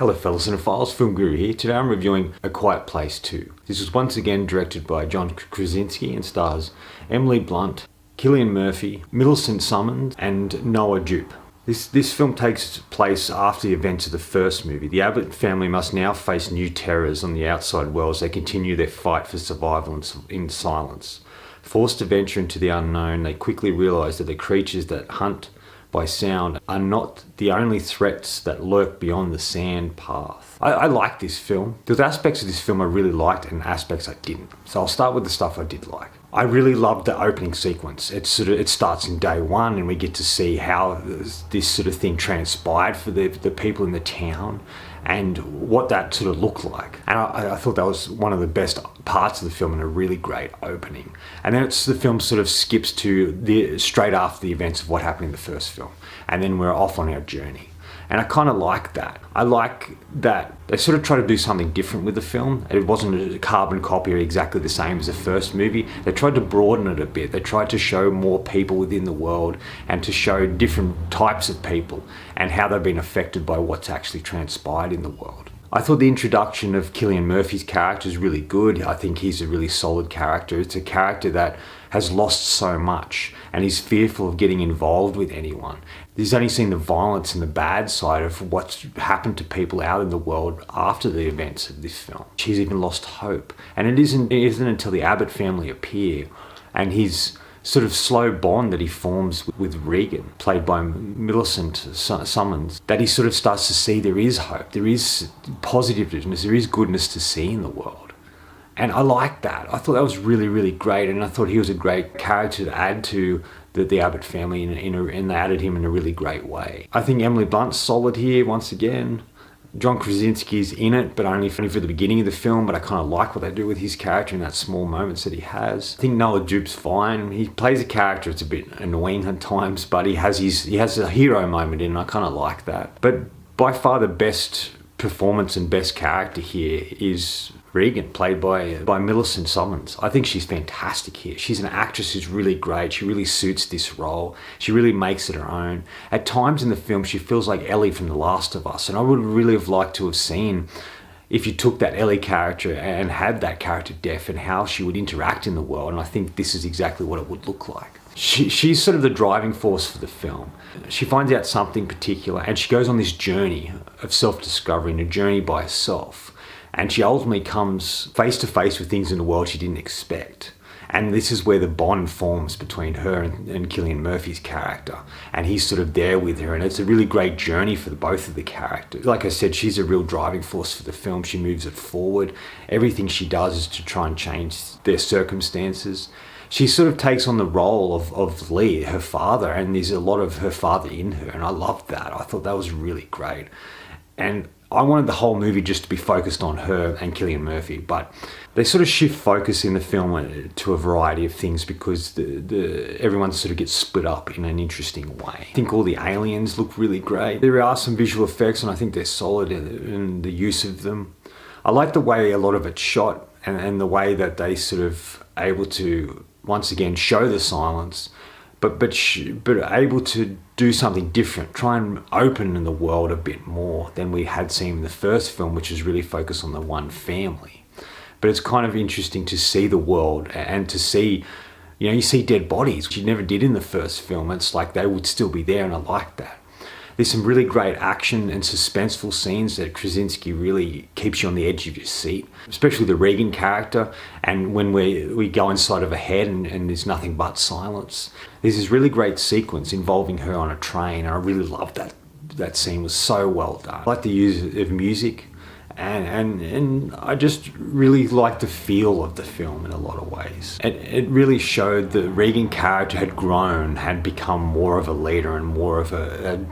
Hello fellas cinephiles, Film Guru here. Today I'm reviewing A Quiet Place 2. This was once again directed by John Krasinski and stars Emily Blunt, Cillian Murphy, Millicent Summons and Noah Jupe. This film takes place after the events of the first movie. The Abbott family must now face new terrors on the outside world as they continue their fight for survival in silence. Forced to venture into the unknown, they quickly realise that the creatures that hunt by sound are not the only threats that lurk beyond the sand path. I like this film. There was aspects of this film I really liked and aspects I didn't. So I'll start with the stuff I did like. I really loved the opening sequence. It starts in day one and we get to see how this sort of thing transpired for the people in the town and what that sort of looked like. And I thought that was one of the best parts of the film and a really great opening. And then the film sort of skips to straight after the events of what happened in the first film. And then we're off on our journey. And I kind of like that. I like that they sort of try to do something different with the film. It wasn't a carbon copy or exactly the same as the first movie. They tried to broaden it a bit. They tried to show more people within the world and to show different types of people and how they've been affected by what's actually transpired in the world. I thought the introduction of Cillian Murphy's character is really good. I think he's a really solid character. It's a character that has lost so much and he's fearful of getting involved with anyone. He's only seen the violence and the bad side of what's happened to people out in the world after the events of this film. He's even lost hope. And it isn't until the Abbott family appear and his sort of slow bond that he forms with Regan, played by Millicent Summons, that he sort of starts to see there is hope, there is positiveness, there is goodness to see in the world. And I like that. I thought that was really, really great, and I thought he was a great character to add to the Abbott family, and they added him in a really great way. I think Emily Blunt's solid here once again. John Krasinski's in it, but only for the beginning of the film, but I kind of like what they do with his character in that small moments that he has. I think Noah Jupe's fine. He plays a character, it's a bit annoying at times, but he has a hero moment in it, and I kind of like that. But by far the best performance and best character here is Regan, played by Millicent Summons. I think she's fantastic here. She's an actress who's really great. She really suits this role. She really makes it her own. At times in the film, she feels like Ellie from The Last of Us, and I would really have liked to have seen if you took that Ellie character and had that character deaf and how she would interact in the world, and I think this is exactly what it would look like. She's sort of the driving force for the film. She finds out something particular and she goes on this journey of self-discovery, and a journey by herself. And she ultimately comes face to face with things in the world she didn't expect. And this is where the bond forms between her and Cillian Murphy's character. And he's sort of there with her. And it's a really great journey for both of the characters. Like I said, she's a real driving force for the film. She moves it forward. Everything she does is to try and change their circumstances. She sort of takes on the role of Lee, her father. And there's a lot of her father in her. And I loved that. I thought that was really great. And I wanted the whole movie just to be focused on her and Cillian Murphy, but they sort of shift focus in the film to a variety of things because everyone sort of gets split up in an interesting way. I think all the aliens look really great. There are some visual effects and I think they're solid in the use of them. I like the way a lot of it's shot and the way that they sort of able to, once again, show the silence, but able to do something different, try and open in the world a bit more than we had seen in the first film, which was really focused on the one family. But it's kind of interesting to see the world and to see, you see dead bodies, which you never did in the first film. It's like they would still be there, and I like that. There's some really great action and suspenseful scenes that Krasinski really keeps you on the edge of your seat, especially the Regan character, and when we go inside of her head and there's nothing but silence. There's this really great sequence involving her on a train, and I really loved that. That scene was so well done. I like the use of music, and I just really like the feel of the film in a lot of ways. It really showed the Regan character had grown, had become more of a leader and more of a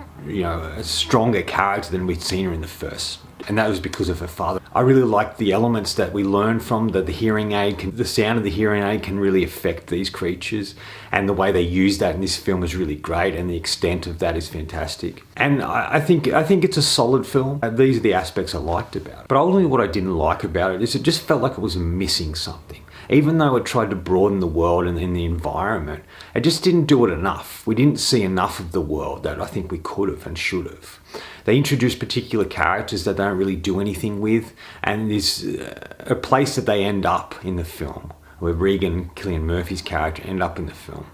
stronger character than we'd seen her in the first. And that was because of her father. I really liked the elements that we learned from the hearing aid. The sound of the hearing aid can really affect these creatures, and the way they use that in this film is really great, and the extent of that is fantastic. And I think it's a solid film. These are the aspects I liked about it. But ultimately what I didn't like about it is it just felt like it was missing something. Even though it tried to broaden the world and the environment, it just didn't do it enough. We didn't see enough of the world that I think we could have and should have. They introduced particular characters that they don't really do anything with, and there's a place that they end up in the film, where Regan, Cillian Murphy's character, end up in the film.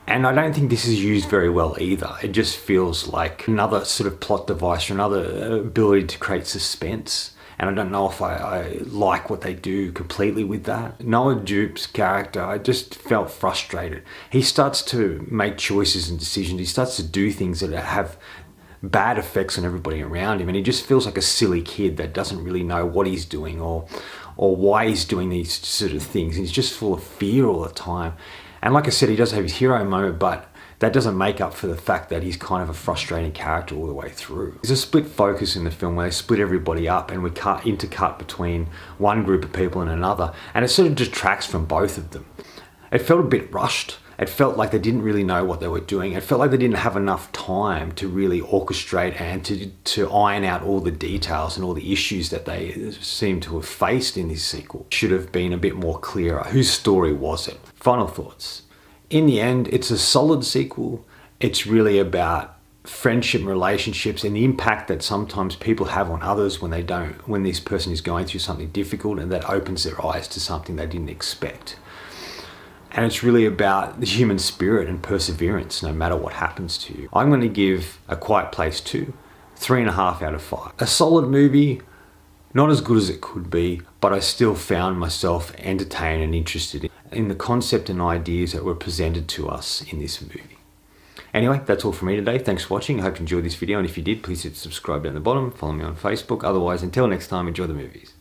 And I don't think this is used very well either. It just feels like another sort of plot device or another ability to create suspense. And I don't know if I like what they do completely with that. Noah Jupe's character, I just felt frustrated. He starts to make choices and decisions. He starts to do things that have bad effects on everybody around him. And he just feels like a silly kid that doesn't really know what he's doing or why he's doing these sort of things. He's just full of fear all the time. And like I said, he does have his hero moment, but that doesn't make up for the fact that he's kind of a frustrating character all the way through. There's a split focus in the film where they split everybody up and we intercut between one group of people and another, and it sort of detracts from both of them. It felt a bit rushed. It felt like they didn't really know what they were doing. It felt like they didn't have enough time to really orchestrate and to iron out all the details and all the issues that they seem to have faced in this sequel. Should have been a bit more clearer. Whose story was it? Final thoughts. In the end, it's a solid sequel. It's really about friendship and relationships and the impact that sometimes people have on others when this person is going through something difficult, and that opens their eyes to something they didn't expect. And it's really about the human spirit and perseverance no matter what happens to you. I'm going to give A Quiet Place 2 3.5 out of 5. A solid movie, not as good as it could be, but I still found myself entertained and interested in the concept and ideas that were presented to us in this movie. Anyway, that's all from me today. Thanks for watching. I hope you enjoyed this video, and if you did, please hit subscribe down the bottom. Follow me on Facebook. Otherwise, until next time, enjoy the movies.